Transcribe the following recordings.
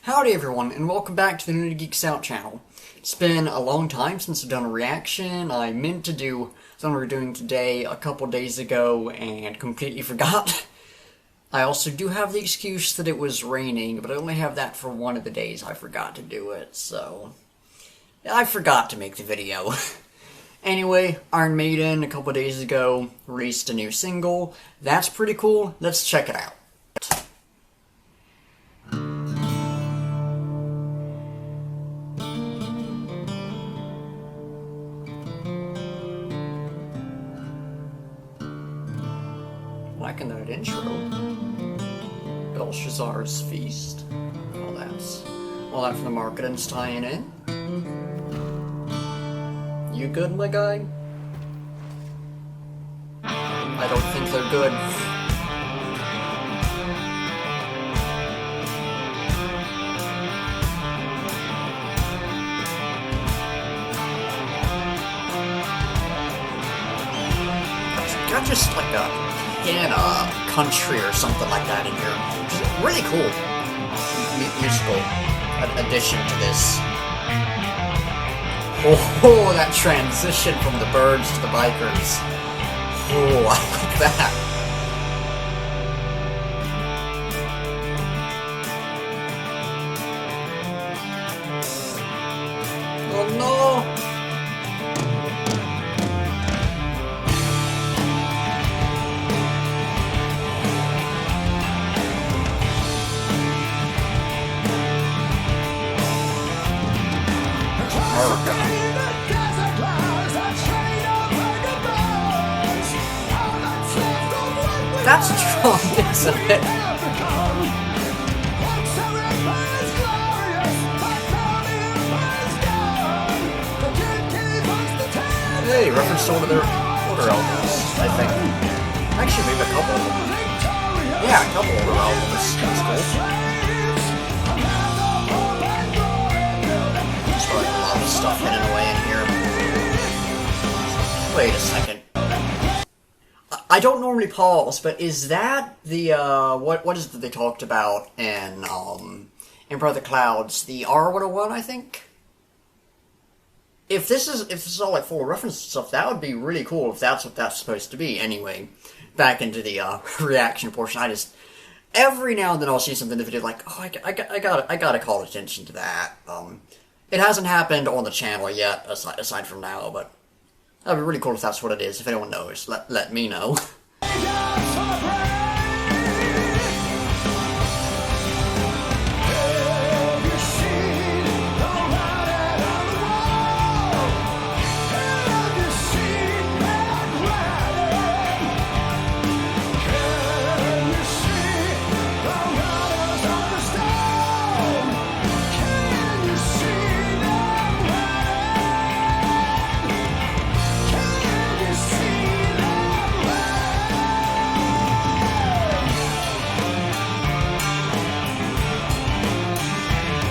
Howdy everyone, and welcome back to the Nerd Geeks Out channel. It's been a long time since I've done a reaction. I meant to do something we're doing today a couple days ago and completely forgot. I also do have the excuse that it was raining, but I only have that for one of the days I forgot to do it, so I forgot to make the video. Anyway, Iron Maiden a couple days ago released a new single. That's pretty cool. Let's check it out. Liking that intro. Belshazzar's Feast. All that from the marketing's tying in. You good, my guy? I don't think they're good. Got just like a country or something like that in here. Which is really cool musical addition to this. Oh, that transition from the birds to the bikers. Oh, I like that. Oh no! That's strong, isn't it? Hey, reference to one of their older albums, I think. Actually, maybe a couple of them. Yeah, a couple of their albums. That's cool. There's probably a lot of stuff hidden away in here. Wait a second. I don't normally pause, but is that the, what is it that they talked about in Emperor of the Clouds? The R101, I think? If this is all like full of reference stuff, that would be really cool if that's what that's supposed to be. Anyway, back into the, reaction portion. Every now and then I'll see something in the video like, oh, I gotta call attention to that. It hasn't happened on the channel yet, aside from now, but that'd be really cool if that's what it is. If anyone knows, let me know.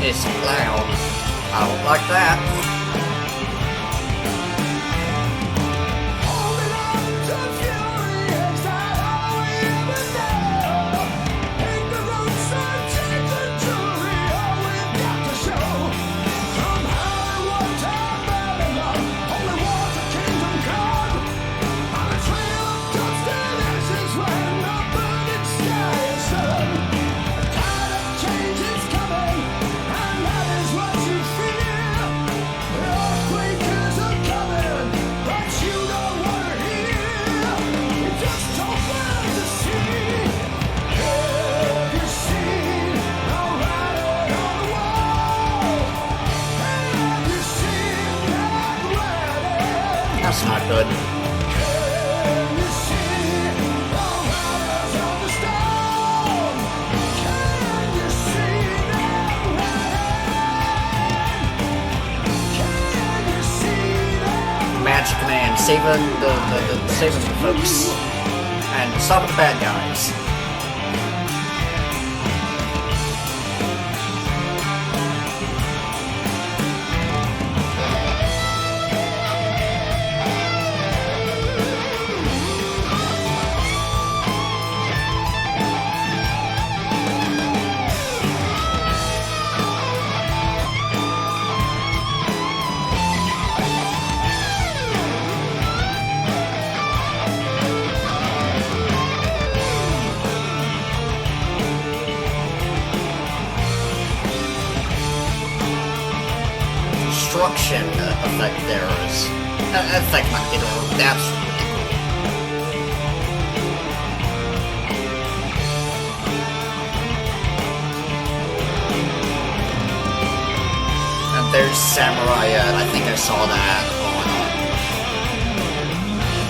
It's loud. I don't like that. That's not good. Magic Man saving the folks and stopping the bad guys. destruction effect there is... effect might be the word, that's really cool. And there's Samurai Ed, I think I saw that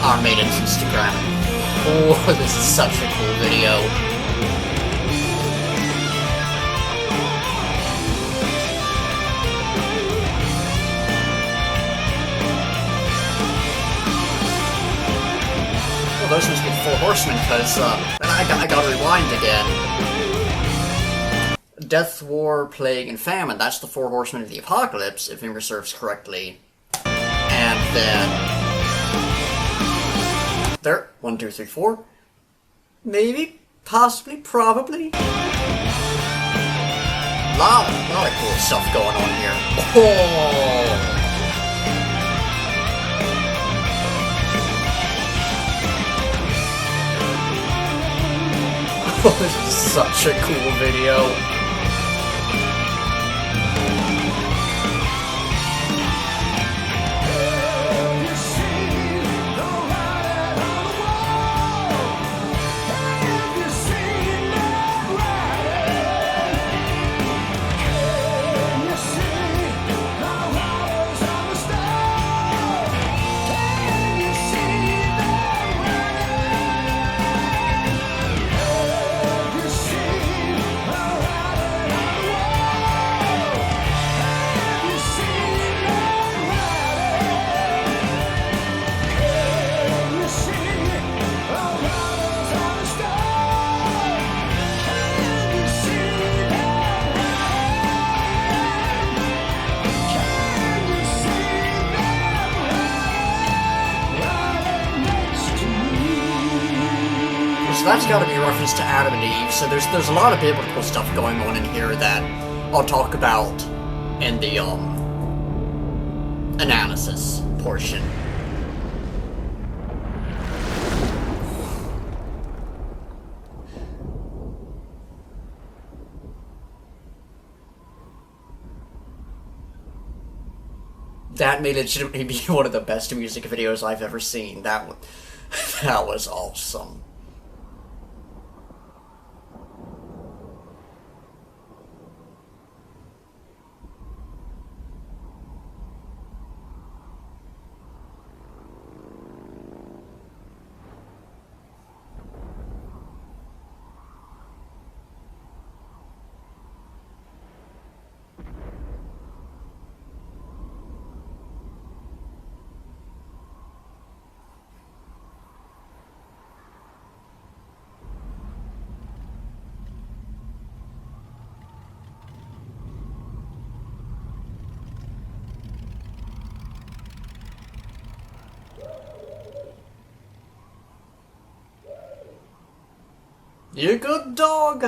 on our Maiden's Instagram. Oh, this is such a cool video. Those must be the Four Horsemen, because I gotta rewind again. Death, War, Plague, and Famine, that's the Four Horsemen of the Apocalypse, if memory serves correctly. And then... there, 1, 2, 3, 4. Maybe, possibly, probably. Lot of cool stuff going on here. Oh! This is such a cool video. So that's got to be a reference to Adam and Eve, so there's a lot of biblical stuff going on in here that I'll talk about in the, analysis portion. That may legitimately be one of the best music videos I've ever seen. That was awesome. You good dog?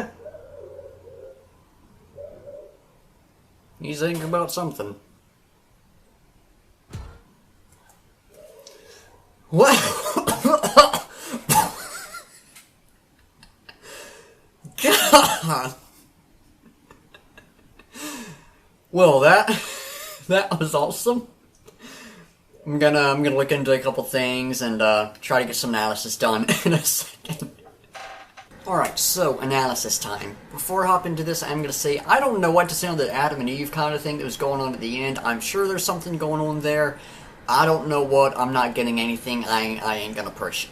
He's thinking about something. What? God. Well, that was awesome. I'm gonna look into a couple things and try to get some analysis done in a second. Alright, so, analysis time. Before I hop into this, I'm gonna say, I don't know what to say on the Adam and Eve kind of thing that was going on at the end. I'm sure there's something going on there. I don't know what, I'm not getting anything, I ain't gonna push.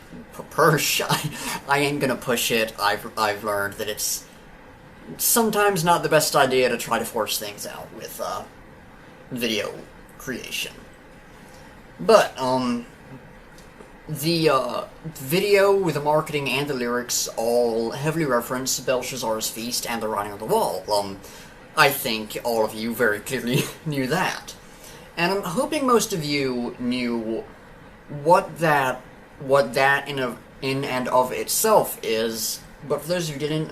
I ain't gonna push it. I've learned that it's sometimes not the best idea to try to force things out with, video creation. But, the video, the marketing, and the lyrics all heavily reference Belshazzar's feast and the writing on the wall. I think all of you very clearly knew that. And I'm hoping most of you knew what that in and of itself is, but for those of you who didn't,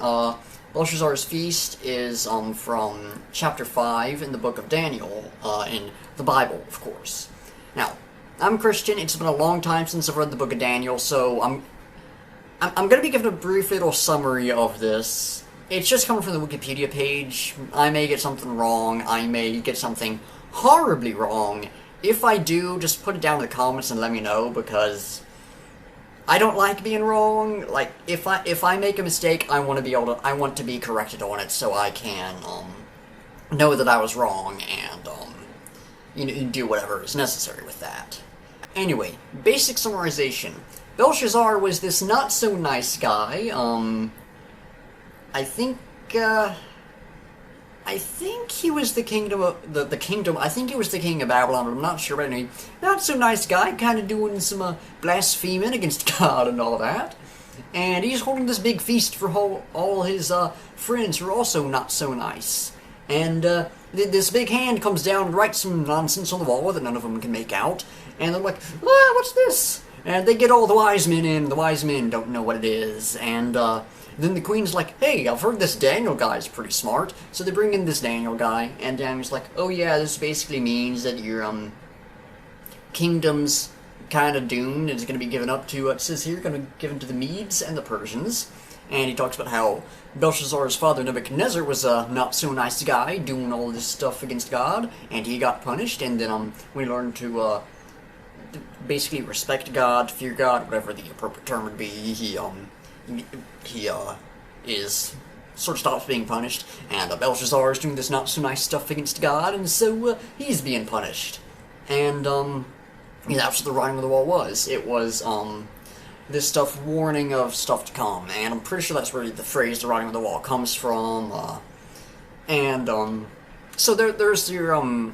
Belshazzar's feast is from chapter 5 in the book of Daniel, in the Bible, of course. Now, I'm Christian, it's been a long time since I've read the book of Daniel, so I'm gonna be giving a brief little summary of this. It's just coming from the Wikipedia page. I may get something wrong, I may get something horribly wrong. If I do, just put it down in the comments and let me know, because I don't like being wrong. Like, if I make a mistake, I want to be corrected on it, so I can know that I was wrong and do whatever is necessary with that. Anyway, basic summarization. Belshazzar was this not so nice guy. I think he was the kingdom of the kingdom. I think he was the king of Babylon, but I'm not sure. But anyway, not so nice guy, kind of doing some blaspheming against God and all that. And he's holding this big feast for all his friends who are also not so nice. And this big hand comes down and writes some nonsense on the wall that none of them can make out. And they're like, "Ah, what's this?" And they get all the wise men in. The wise men don't know what it is. And then the queen's like, "Hey, I've heard this Daniel guy's pretty smart." So they bring in this Daniel guy, and Daniel's like, "Oh yeah, this basically means that your kingdom's kind of doomed. It's going to be given up to, it says here, going to be given to the Medes and the Persians." And he talks about how Belshazzar's father Nebuchadnezzar was a not so nice guy, doing all this stuff against God, and he got punished. And then we learned to basically respect God, fear God, whatever the appropriate term would be. He is sort of stops being punished, and Belshazzar is doing this not so nice stuff against God, and so he's being punished. And that's what the writing on the wall was. It was this stuff warning of stuff to come, and I'm pretty sure that's where the phrase "the writing on the wall" comes from. So there's your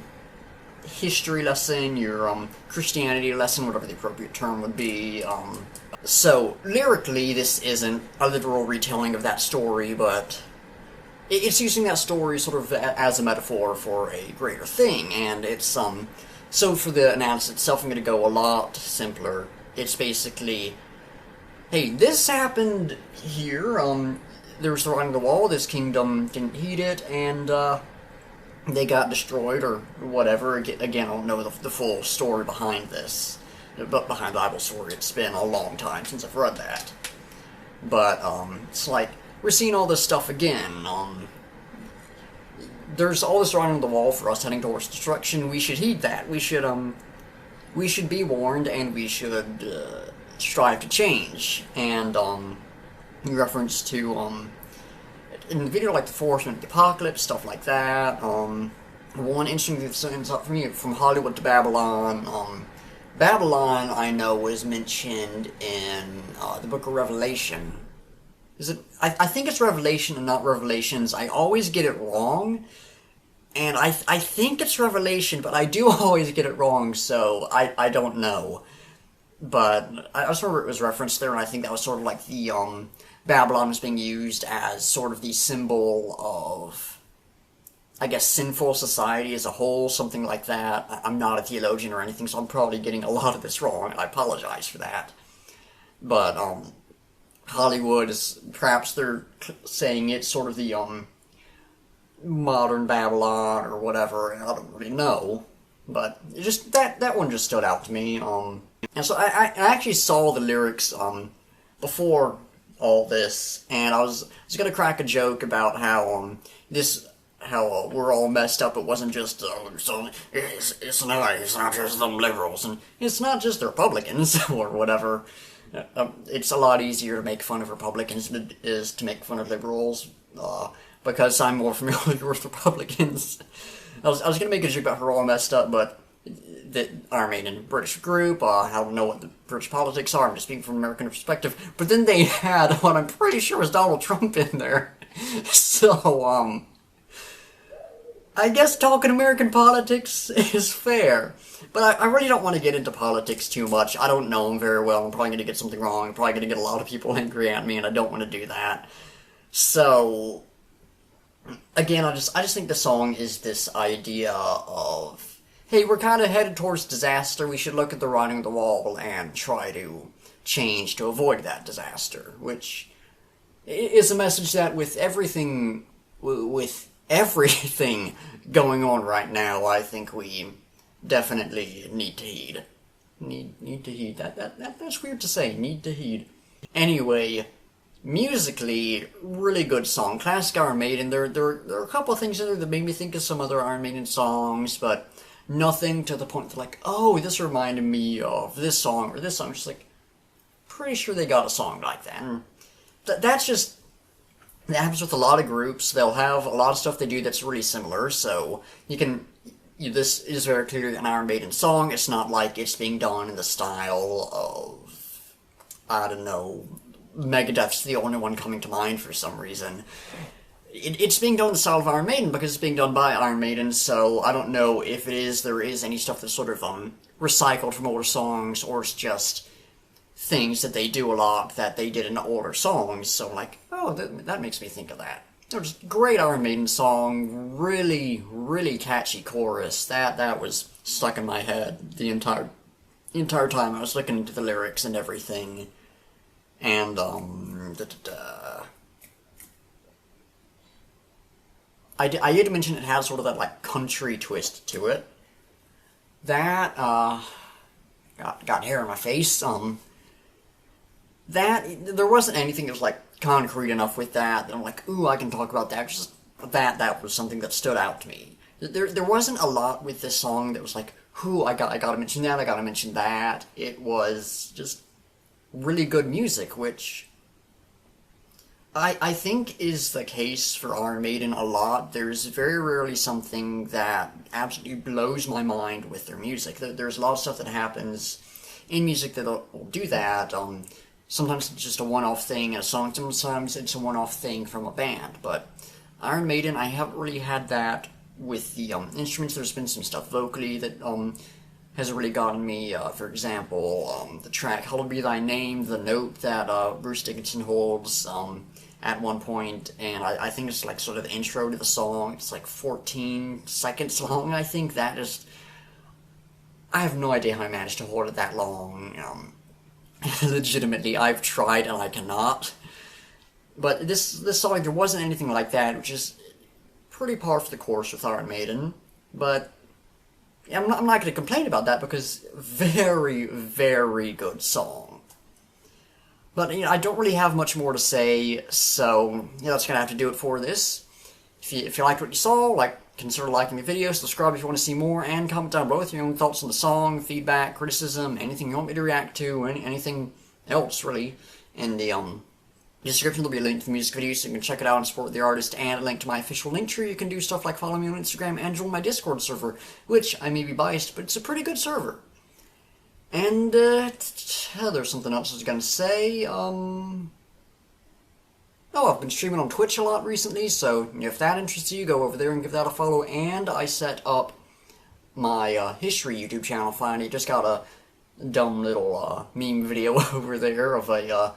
history lesson, your Christianity lesson, whatever the appropriate term would be. So lyrically, this isn't a literal retelling of that story, but it's using that story sort of as a metaphor for a greater thing. And it's so for the analysis itself, I'm going to go a lot simpler. It's basically, hey, this happened here. There was the writing on the wall. This kingdom didn't heed it, and they got destroyed or whatever. Again, I don't know the full story behind this, but behind the Bible story. It's been a long time since I've read that. But it's like we're seeing all this stuff again. There's all this writing on the wall for us heading towards destruction. We should heed that. We should be warned, and we should strive to change. And in reference to in the video like the Foreshadowing of the Apocalypse, stuff like that. One interesting thing that stands out for me from Hollywood to Babylon. Babylon, I know, was mentioned in the Book of Revelation. Is it? I think it's Revelation and not Revelations. I always get it wrong, and I think it's Revelation, but I do always get it wrong. So I don't know. But I just remember it was referenced there, and I think that was sort of like the Babylon was being used as sort of the symbol of, I guess, sinful society as a whole, something like that. I'm not a theologian or anything, so I'm probably getting a lot of this wrong. I apologize for that. But Hollywood is, perhaps they're saying it's sort of the modern Babylon or whatever, and I don't really know. But it just that one just stood out to me. And so I actually saw the lyrics before all this, and I was gonna crack a joke about how we're all messed up. It wasn't just it's not just them liberals, and it's not just the Republicans or whatever. It's a lot easier to make fun of Republicans than it is to make fun of liberals, because I'm more familiar with Republicans. I was gonna make a joke about how we're all messed up, but that our Maiden British group, how to know what the British politics are. I'm just speaking from an American perspective. But then they had what I'm pretty sure was Donald Trump in there. So, I guess talking American politics is fair. But I really don't want to get into politics too much. I don't know them very well. I'm probably going to get something wrong. I'm probably going to get a lot of people angry at me, and I don't want to do that. So, again, I just think the song is this idea of, hey, we're kind of headed towards disaster. We should look at the writing on the wall and try to change to avoid that disaster, which is a message that with everything going on right now, I think we definitely need to heed. Need to heed. That's weird to say. Need to heed. Anyway, musically, really good song. Classic Iron Maiden. There are a couple of things in there that made me think of some other Iron Maiden songs, but nothing to the point that like, oh, this reminded me of this song or this song. Just like, pretty sure they got a song like that. And that's just, that happens with a lot of groups. They'll have a lot of stuff they do that's really similar, so you can, this is very clearly an Iron Maiden song. It's not like it's being done in the style of, I don't know, Megadeth's the only one coming to mind for some reason. It's being done in the style of Iron Maiden because it's being done by Iron Maiden, so I don't know if there is any stuff that's sort of recycled from older songs, or it's just things that they do a lot that they did in older songs, so like, oh, that makes me think of that. It was a great Iron Maiden song, really, really catchy chorus. That was stuck in my head the entire time I was looking into the lyrics and everything. And, I did mention it has sort of that, like, country twist to it. That, got hair in my face, there wasn't anything that was, like, concrete enough with that I'm like, ooh, I can talk about that. Just that was something that stood out to me. There wasn't a lot with this song that was like, ooh, I gotta mention that, I gotta mention that. It was just really good music, which I think is the case for Iron Maiden a lot. There's very rarely something that absolutely blows my mind with their music. There's a lot of stuff that happens in music that will do that. Sometimes it's just a one-off thing in a song, sometimes it's a one-off thing from a band, but Iron Maiden, I haven't really had that with the instruments. There's been some stuff vocally that has really gotten me. For example, the track "Hallowed Be Thy Name," the note that Bruce Dickinson holds at one point, and I think it's like sort of the intro to the song. It's like 14 seconds long, I think. That is, I have no idea how I managed to hold it that long. Legitimately, I've tried and I cannot. But this song, there wasn't anything like that, which is pretty par for the course with Iron Maiden. But I'm not going to complain about that because very, very good song. But I don't really have much more to say, so that's going to have to do it for this. If you liked what you saw, consider liking the video, subscribe if you want to see more, and comment down below with your own thoughts on the song, feedback, criticism, anything you want me to react to, anything else, really. In the description, there'll be a link to the music video so you can check it out and support the artist, and a link to my official link tree. You can do stuff like follow me on Instagram and join my Discord server, which I may be biased, but it's a pretty good server. And, there's something else I was going to say. Oh, I've been streaming on Twitch a lot recently, so if that interests you, go over there and give that a follow. And I set up my history YouTube channel finally. Just got a dumb little meme video over there of a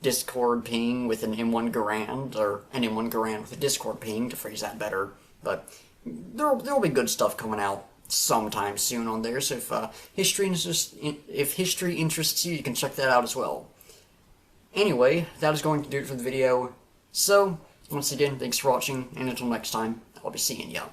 Discord ping with an M1 Garand, or an M1 Garand with a Discord ping, to phrase that better. But there'll be good stuff coming out sometime soon on there, so if history interests you, you can check that out as well. Anyway, that is going to do it for the video. So, once again, thanks for watching, and until next time, I'll be seeing ya.